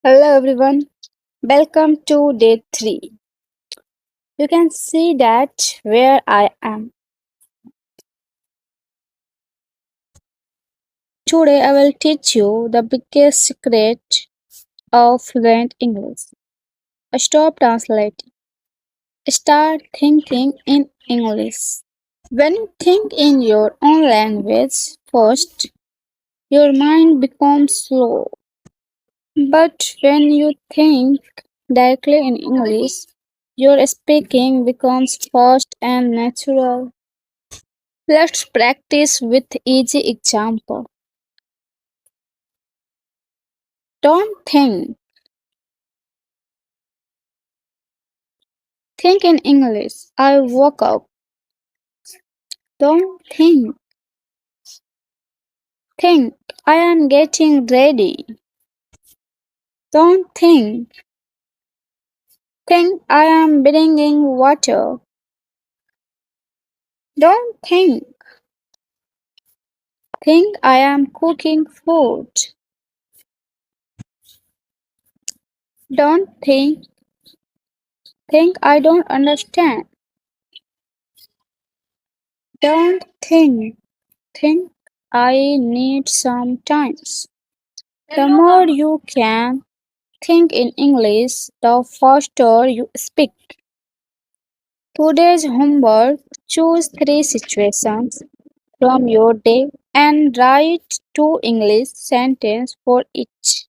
Hello everyone, welcome to day 3. You can see that where I am. Today I will teach you the biggest secret of fluent English. Stop translating. Start thinking in English. When you think in your own language first, your mind becomes slow. But when you think directly in English, your speaking becomes fast and natural. Let's practice with easy example. Don't think. Think in English. I woke up. Don't think. Think. I am getting ready. Don't think. Think I am bringing water. Don't think. Think I am cooking food. Don't think. Think I don't understand. Don't think. Think I need some time. The more you can think in English, the faster you speak. Today's homework: choose three situations from your day and write two English sentences for each.